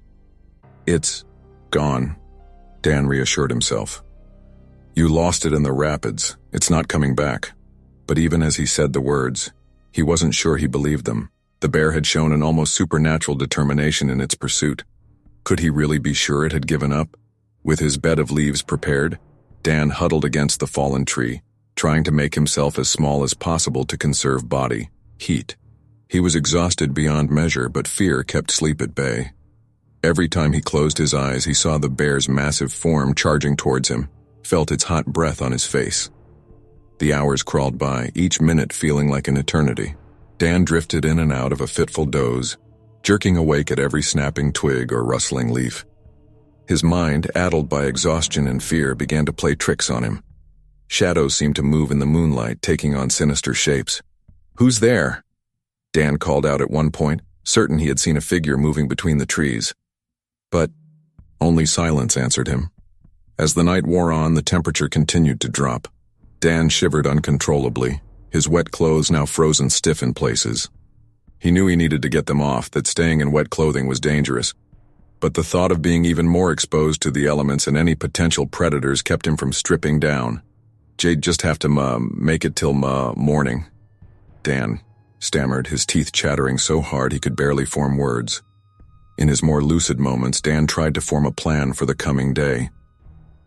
"It's gone," Dan reassured himself. "You lost it in the rapids. It's not coming back." But even as he said the words, he wasn't sure he believed them. The bear had shown an almost supernatural determination in its pursuit. Could he really be sure it had given up? With his bed of leaves prepared, Dan huddled against the fallen tree, trying to make himself as small as possible to conserve body heat. He was exhausted beyond measure, but fear kept sleep at bay. Every time he closed his eyes, he saw the bear's massive form charging towards him, felt its hot breath on his face. The hours crawled by, each minute feeling like an eternity. Dan drifted in and out of a fitful doze, jerking awake at every snapping twig or rustling leaf. His mind, addled by exhaustion and fear, began to play tricks on him. Shadows seemed to move in the moonlight, taking on sinister shapes. "Who's there?" Dan called out at one point, certain he had seen a figure moving between the trees. But only silence answered him. As the night wore on, the temperature continued to drop. Dan shivered uncontrollably, his wet clothes now frozen stiff in places. He knew he needed to get them off, that staying in wet clothing was dangerous. But the thought of being even more exposed to the elements and any potential predators kept him from stripping down. "Jay'd just have to make it till morning," Dan stammered, his teeth chattering so hard he could barely form words. In his more lucid moments, Dan tried to form a plan for the coming day.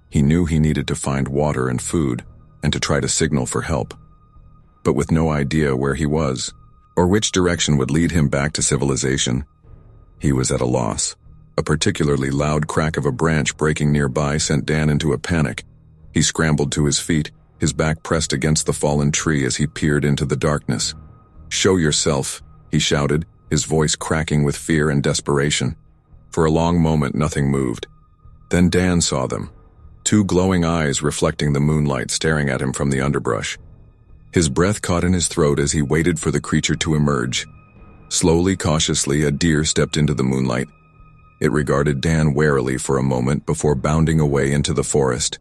He knew he needed to find water and food, and to try to signal for help. But with no idea where he was, or which direction would lead him back to civilization, he was at a loss. A particularly loud crack of a branch breaking nearby sent Dan into a panic. He scrambled to his feet, his back pressed against the fallen tree as he peered into the darkness. "Show yourself," he shouted, his voice cracking with fear and desperation. For a long moment, nothing moved. Then Dan saw them. Two glowing eyes reflecting the moonlight staring at him from the underbrush. His breath caught in his throat as he waited for the creature to emerge. Slowly, cautiously, a deer stepped into the moonlight. It regarded Dan warily for a moment before bounding away into the forest.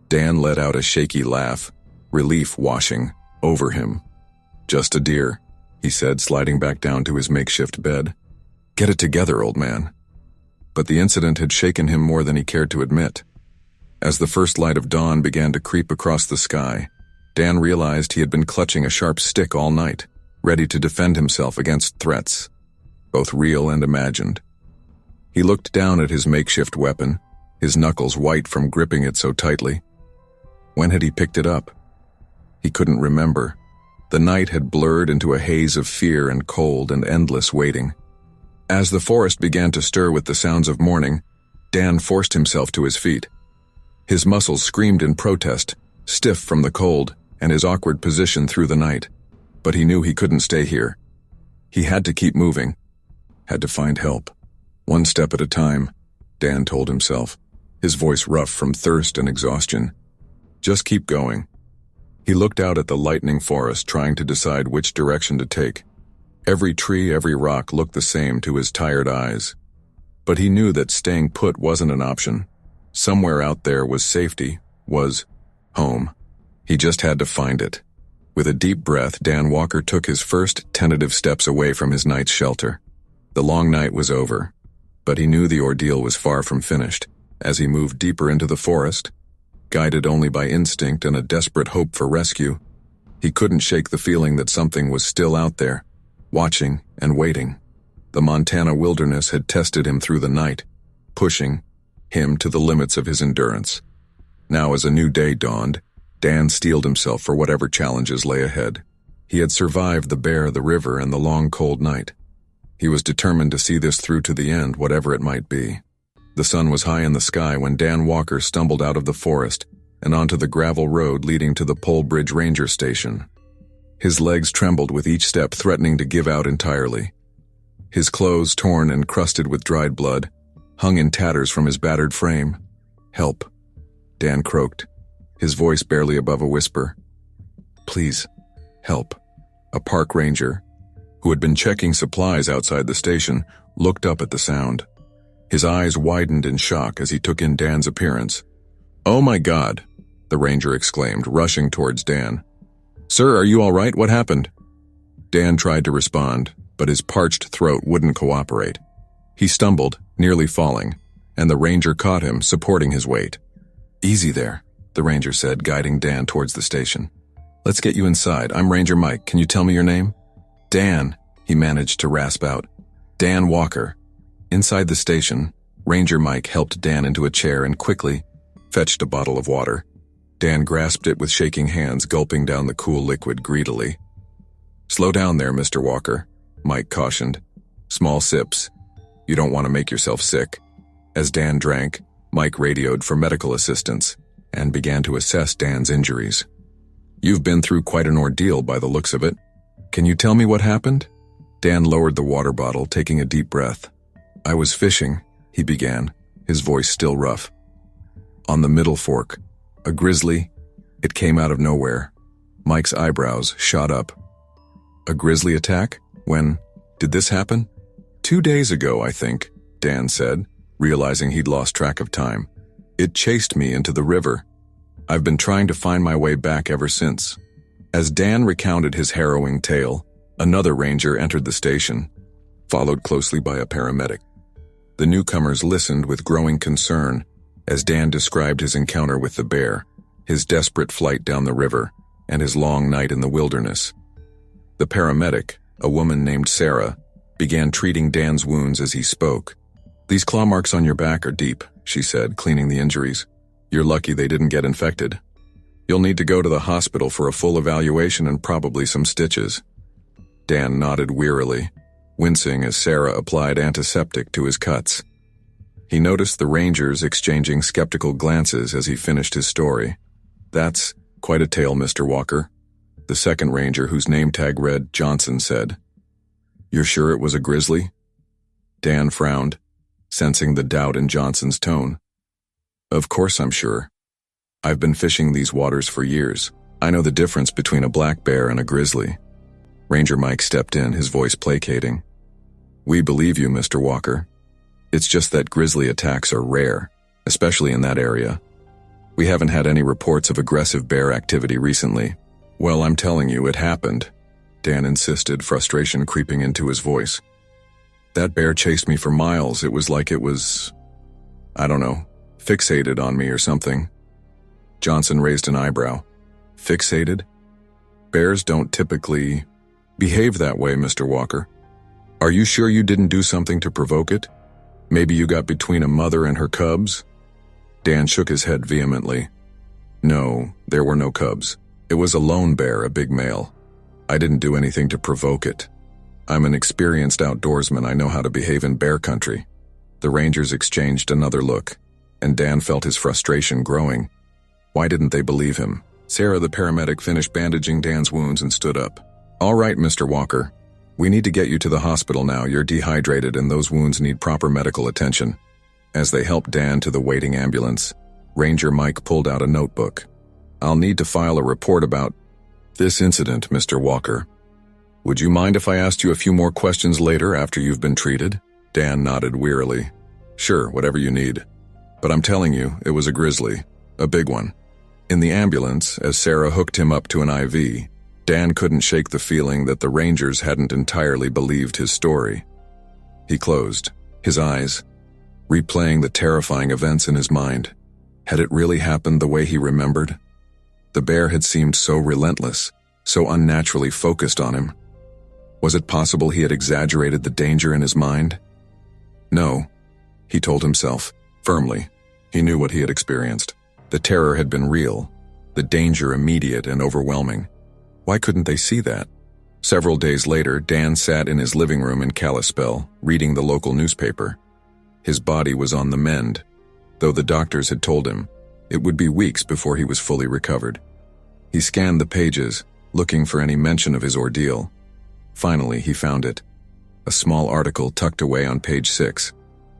Dan let out a shaky laugh, relief washing over him. "Just a deer," he said, sliding back down to his makeshift bed. "Get it together, old man." But the incident had shaken him more than he cared to admit. As the first light of dawn began to creep across the sky, Dan realized he had been clutching a sharp stick all night, ready to defend himself against threats, both real and imagined. He looked down at his makeshift weapon, his knuckles white from gripping it so tightly. When had he picked it up? He couldn't remember. The night had blurred into a haze of fear and cold and endless waiting. As the forest began to stir with the sounds of morning, Dan forced himself to his feet. His muscles screamed in protest, stiff from the cold and his awkward position through the night. But he knew he couldn't stay here. He had to keep moving, had to find help. One step at a time, Dan told himself, his voice rough from thirst and exhaustion. Just keep going. He looked out at the lightening forest, trying to decide which direction to take. Every tree, every rock looked the same to his tired eyes. But he knew that staying put wasn't an option. Somewhere out there was safety, was home. He just had to find it. With a deep breath, Dan Walker took his first tentative steps away from his night's shelter. The long night was over, but he knew the ordeal was far from finished. As he moved deeper into the forest, guided only by instinct and a desperate hope for rescue, he couldn't shake the feeling that something was still out there, watching and waiting. The Montana wilderness had tested him through the night, pushing him to the limits of his endurance. Now, as a new day dawned, Dan steeled himself for whatever challenges lay ahead. He had survived the bear, the river, and the long cold night. He was determined to see this through to the end, whatever it might be. The sun was high in the sky when Dan Walker stumbled out of the forest and onto the gravel road leading to the Pole Bridge Ranger Station. His legs trembled with each step, threatening to give out entirely. His clothes, torn and crusted with dried blood, hung in tatters from his battered frame. "Help," Dan croaked, his voice barely above a whisper. "Please, help." A park ranger, who had been checking supplies outside the station, looked up at the sound. His eyes widened in shock as he took in Dan's appearance. "Oh my God," the ranger exclaimed, rushing towards Dan. "Sir, are you all right? What happened?" Dan tried to respond, but his parched throat wouldn't cooperate. He stumbled, nearly falling, and the ranger caught him, supporting his weight. "Easy there," the ranger said, guiding Dan towards the station. "Let's get you inside. I'm Ranger Mike. Can you tell me your name?" "Dan," he managed to rasp out. "Dan Walker." Inside the station, Ranger Mike helped Dan into a chair and quickly fetched a bottle of water. Dan grasped it with shaking hands, gulping down the cool liquid greedily. "Slow down there, Mr. Walker," Mike cautioned. "Small sips. You don't want to make yourself sick." As Dan drank, Mike radioed for medical assistance and began to assess Dan's injuries. "You've been through quite an ordeal by the looks of it. Can you tell me what happened?" Dan lowered the water bottle, taking a deep breath. "I was fishing," he began, his voice still rough. "On the Middle Fork. A grizzly. It came out of nowhere." Mike's eyebrows shot up. "A grizzly attack? When did this happen?" "2 days ago, I think," Dan said, realizing he'd lost track of time. "It chased me into the river. I've been trying to find my way back ever since." As Dan recounted his harrowing tale, another ranger entered the station, followed closely by a paramedic. The newcomers listened with growing concern as Dan described his encounter with the bear, his desperate flight down the river, and his long night in the wilderness. The paramedic, a woman named Sarah, began treating Dan's wounds as he spoke. "These claw marks on your back are deep," she said, cleaning the injuries. "You're lucky they didn't get infected. You'll need to go to the hospital for a full evaluation and probably some stitches." Dan nodded wearily, wincing as Sarah applied antiseptic to his cuts. He noticed the rangers exchanging skeptical glances as he finished his story. "That's quite a tale, Mr. Walker," the second ranger, whose name tag read Johnson, said. "You're sure it was a grizzly?" Dan frowned, sensing the doubt in Johnson's tone. "Of course I'm sure. I've been fishing these waters for years. I know the difference between a black bear and a grizzly." Ranger Mike stepped in, his voice placating. "We believe you, Mr. Walker. It's just that grizzly attacks are rare, especially in that area. We haven't had any reports of aggressive bear activity recently." "Well, I'm telling you, it happened," Dan insisted, frustration creeping into his voice. "That bear chased me for miles. It was like it was, I don't know, fixated on me or something." Johnson raised an eyebrow. "Fixated? Bears don't typically behave that way, Mr. Walker. Are you sure you didn't do something to provoke it? Maybe you got between a mother and her cubs?" Dan shook his head vehemently. "No, there were no cubs. It was a lone bear, a big male. I didn't do anything to provoke it. I'm an experienced outdoorsman. I know how to behave in bear country." The rangers exchanged another look, and Dan felt his frustration growing. Why didn't they believe him? Sarah, the paramedic, finished bandaging Dan's wounds and stood up. "All right, Mr. Walker. We need to get you to the hospital now. You're dehydrated and those wounds need proper medical attention." As they helped Dan to the waiting ambulance, Ranger Mike pulled out a notebook. "I'll need to file a report about this incident, Mr. Walker. Would you mind if I asked you a few more questions later after you've been treated?" Dan nodded wearily. "Sure, whatever you need. But I'm telling you, it was a grizzly. A big one." In the ambulance, as Sarah hooked him up to an IV, Dan couldn't shake the feeling that the rangers hadn't entirely believed his story. He closed his eyes, replaying the terrifying events in his mind. Had it really happened the way he remembered? The bear had seemed so relentless, so unnaturally focused on him. Was it possible he had exaggerated the danger in his mind? No, he told himself, firmly. He knew what he had experienced. The terror had been real, the danger immediate and overwhelming. Why couldn't they see that? Several days later, Dan sat in his living room in Kalispell, reading the local newspaper. His body was on the mend, though the doctors had told him it would be weeks before he was fully recovered. He scanned the pages, looking for any mention of his ordeal. Finally, he found it. A small article tucked away on page 6.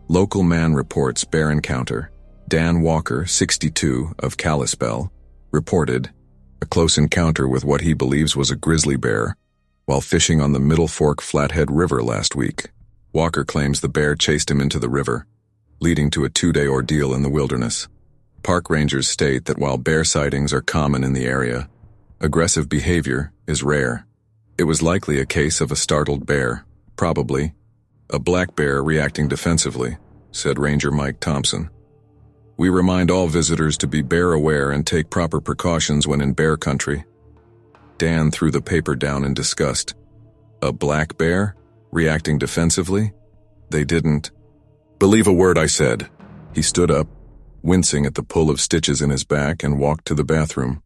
Local man reports bear encounter. Dan Walker, 62, of Kalispell, reported a close encounter with what he believes was a grizzly bear while fishing on the Middle Fork Flathead River last week. Walker claims the bear chased him into the river, leading to a 2-day ordeal in the wilderness. Park rangers state that while bear sightings are common in the area, aggressive behavior is rare. It was likely a case of a startled bear, probably a black bear reacting defensively, said Ranger Mike Thompson. We remind all visitors to be bear aware and take proper precautions when in bear country. Dan threw the paper down in disgust. A black bear? Reacting defensively? They didn't believe a word I said. He stood up, wincing at the pull of stitches in his back, and walked to the bathroom.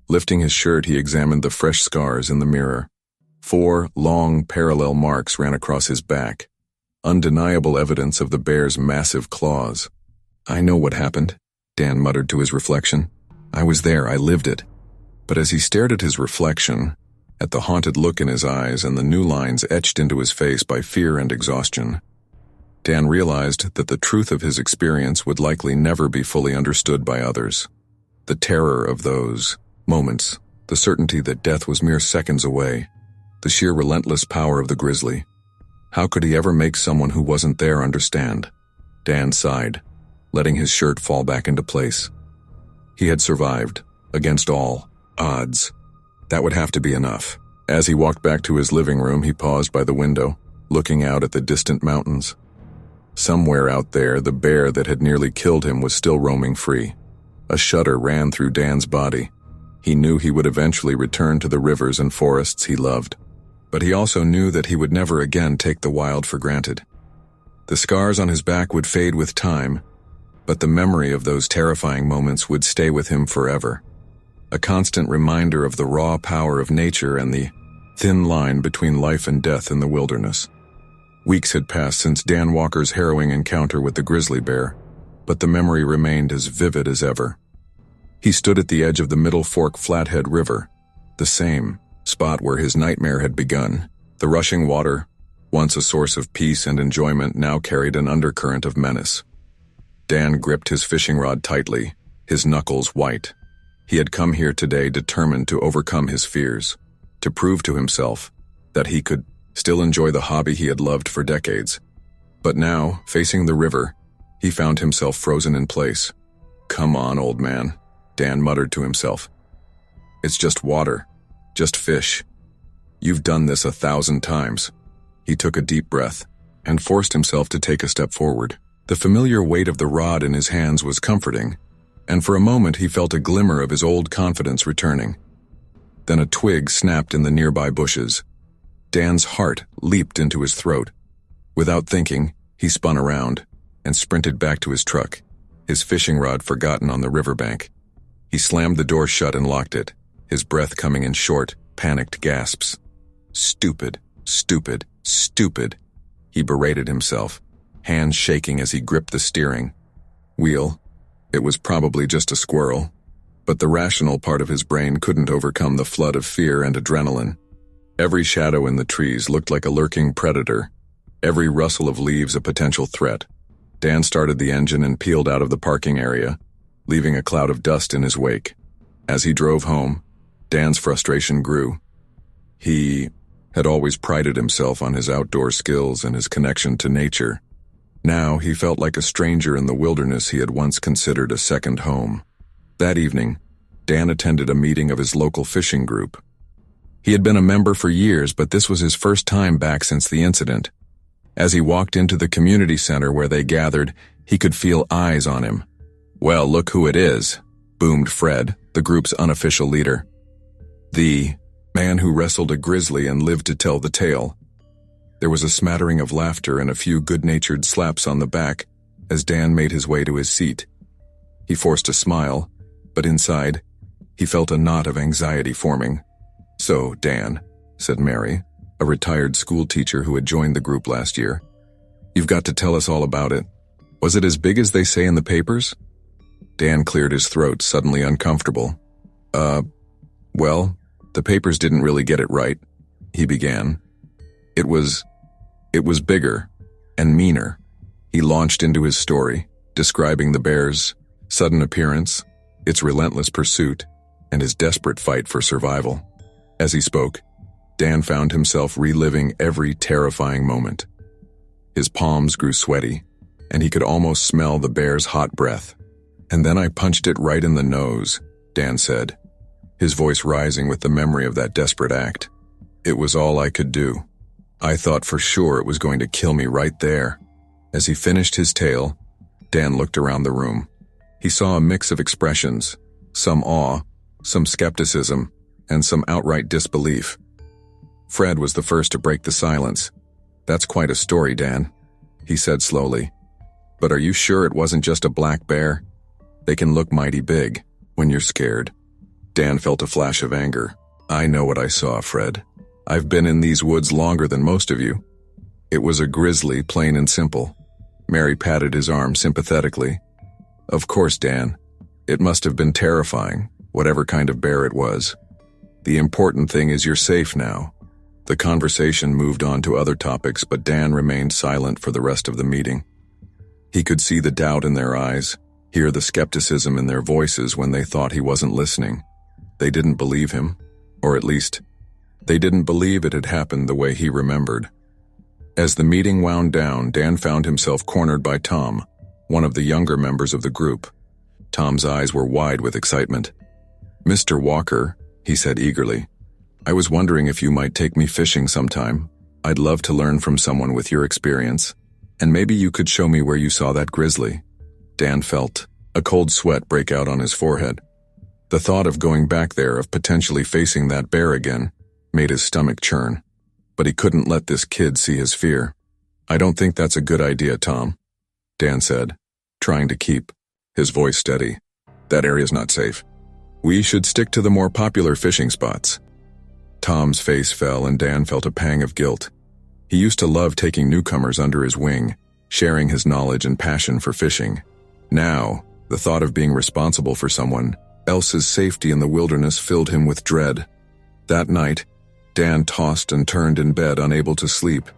Lifting his shirt, he examined the fresh scars in the mirror. 4 long, parallel marks ran across his back, undeniable evidence of the bear's massive claws. I know what happened, Dan muttered to his reflection. I was there, I lived it. But as he stared at his reflection, at the haunted look in his eyes and the new lines etched into his face by fear and exhaustion, Dan realized that the truth of his experience would likely never be fully understood by others. The terror of those moments, the certainty that death was mere seconds away, the sheer relentless power of the grizzly. How could he ever make someone who wasn't there understand? Dan sighed, letting his shirt fall back into place. He had survived, against all odds. That would have to be enough. As he walked back to his living room, he paused by the window, looking out at the distant mountains. Somewhere out there, the bear that had nearly killed him was still roaming free. A shudder ran through Dan's body. He knew he would eventually return to the rivers and forests he loved. But he also knew that he would never again take the wild for granted. The scars on his back would fade with time, but the memory of those terrifying moments would stay with him forever. A constant reminder of the raw power of nature and the thin line between life and death in the wilderness. Weeks had passed since Dan Walker's harrowing encounter with the grizzly bear, but the memory remained as vivid as ever. He stood at the edge of the Middle Fork Flathead River, the same spot where his nightmare had begun. The rushing water, once a source of peace and enjoyment, now carried an undercurrent of menace. Dan gripped his fishing rod tightly, his knuckles white. He had come here today determined to overcome his fears, to prove to himself that he could still enjoy the hobby he had loved for decades. But now, facing the river, he found himself frozen in place. Come on, old man, Dan muttered to himself. It's just water, just fish. You've done this 1,000 times. He took a deep breath and forced himself to take a step forward. The familiar weight of the rod in his hands was comforting, and for a moment he felt a glimmer of his old confidence returning. Then a twig snapped in the nearby bushes. Dan's heart leaped into his throat. Without thinking, he spun around and sprinted back to his truck, his fishing rod forgotten on the riverbank. He slammed the door shut and locked it, his breath coming in short, panicked gasps. Stupid, stupid, stupid, he berated himself, hands shaking as he gripped the steering wheel. It was probably just a squirrel, but the rational part of his brain couldn't overcome the flood of fear and adrenaline. Every shadow in the trees looked like a lurking predator, every rustle of leaves a potential threat. Dan started the engine and peeled out of the parking area, leaving a cloud of dust in his wake. As he drove home, Dan's frustration grew. He had always prided himself on his outdoor skills and his connection to nature. Now he felt like a stranger in the wilderness he had once considered a second home. That evening, Dan attended a meeting of his local fishing group. He had been a member for years, but this was his first time back since the incident. As he walked into the community center where they gathered, he could feel eyes on him. Well, look who it is, boomed Fred, the group's unofficial leader. The man who wrestled a grizzly and lived to tell the tale. There was a smattering of laughter and a few good-natured slaps on the back as Dan made his way to his seat. He forced a smile, but inside, he felt a knot of anxiety forming. So, Dan, said Mary, a retired school teacher who had joined the group last year, you've got to tell us all about it. Was it as big as they say in the papers? Dan cleared his throat, suddenly uncomfortable. Well, the papers didn't really get it right, he began. It was bigger and meaner. He launched into his story, describing the bear's sudden appearance, its relentless pursuit, and his desperate fight for survival. As he spoke, Dan found himself reliving every terrifying moment. His palms grew sweaty, and he could almost smell the bear's hot breath. "And then I punched it right in the nose," Dan said, his voice rising with the memory of that desperate act. "It was all I could do. I thought for sure it was going to kill me right there." As he finished his tale, Dan looked around the room. He saw a mix of expressions, some awe, some skepticism, and some outright disbelief. Fred was the first to break the silence. "That's quite a story, Dan," he said slowly. "But are you sure it wasn't just a black bear? They can look mighty big when you're scared." Dan felt a flash of anger. "I know what I saw, Fred. I've been in these woods longer than most of you. It was a grizzly, plain and simple." Mary patted his arm sympathetically. "Of course, Dan. It must have been terrifying, whatever kind of bear it was. The important thing is you're safe now." The conversation moved on to other topics, but Dan remained silent for the rest of the meeting. He could see the doubt in their eyes, hear the skepticism in their voices when they thought he wasn't listening. They didn't believe him, or at least, they didn't believe it had happened the way he remembered. As the meeting wound down, Dan found himself cornered by Tom, one of the younger members of the group. Tom's eyes were wide with excitement. "Mr. Walker," he said eagerly, "I was wondering if you might take me fishing sometime. I'd love to learn from someone with your experience, and maybe you could show me where you saw that grizzly." Dan felt a cold sweat break out on his forehead. The thought of going back there, of potentially facing that bear again, made his stomach churn. But he couldn't let this kid see his fear. "I don't think that's a good idea, Tom," Dan said, trying to keep his voice steady. "That area's not safe. We should stick to the more popular fishing spots." Tom's face fell and Dan felt a pang of guilt. He used to love taking newcomers under his wing, sharing his knowledge and passion for fishing. Now, the thought of being responsible for someone else's safety in the wilderness filled him with dread. That night, Dan tossed and turned in bed, unable to sleep.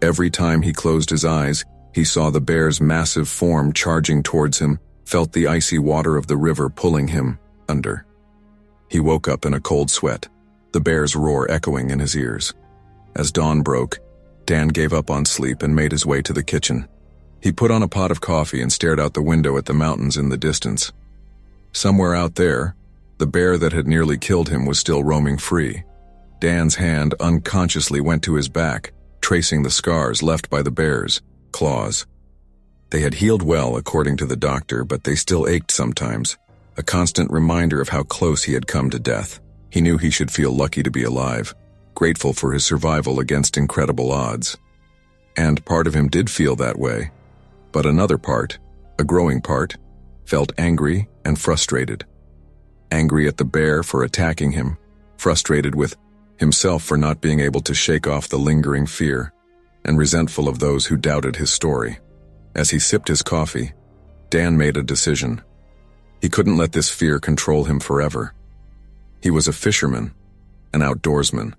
Every time he closed his eyes, he saw the bear's massive form charging towards him, felt the icy water of the river pulling him under. He woke up in a cold sweat, the bear's roar echoing in his ears. As dawn broke, Dan gave up on sleep and made his way to the kitchen. He put on a pot of coffee and stared out the window at the mountains in the distance. Somewhere out there, the bear that had nearly killed him was still roaming free. Dan's hand unconsciously went to his back, tracing the scars left by the bear's claws. They had healed well, according to the doctor, but they still ached sometimes, a constant reminder of how close he had come to death. He knew he should feel lucky to be alive, grateful for his survival against incredible odds. And part of him did feel that way. But another part, a growing part, felt angry and frustrated. Angry at the bear for attacking him, frustrated with himself for not being able to shake off the lingering fear, and resentful of those who doubted his story. As he sipped his coffee, Dan made a decision. He couldn't let this fear control him forever. He was a fisherman, an outdoorsman.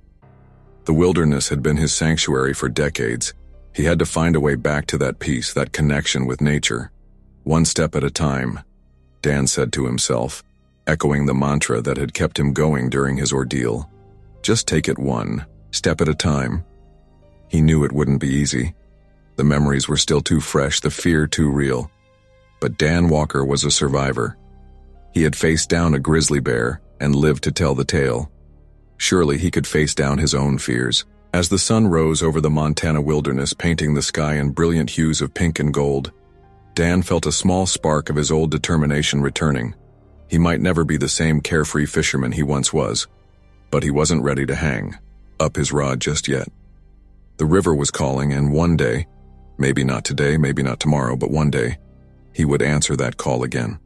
The wilderness had been his sanctuary for decades. He had to find a way back to that peace, that connection with nature. One step at a time, Dan said to himself, echoing the mantra that had kept him going during his ordeal. Just take it one step at a time. He knew it wouldn't be easy. The memories were still too fresh, the fear too real. But Dan Walker was a survivor. He had faced down a grizzly bear and lived to tell the tale. Surely he could face down his own fears. As the sun rose over the Montana wilderness, painting the sky in brilliant hues of pink and gold, Dan felt a small spark of his old determination returning. He might never be the same carefree fisherman he once was, but he wasn't ready to hang up his rod just yet. The river was calling, and one day, maybe not today, maybe not tomorrow, but one day, he would answer that call again.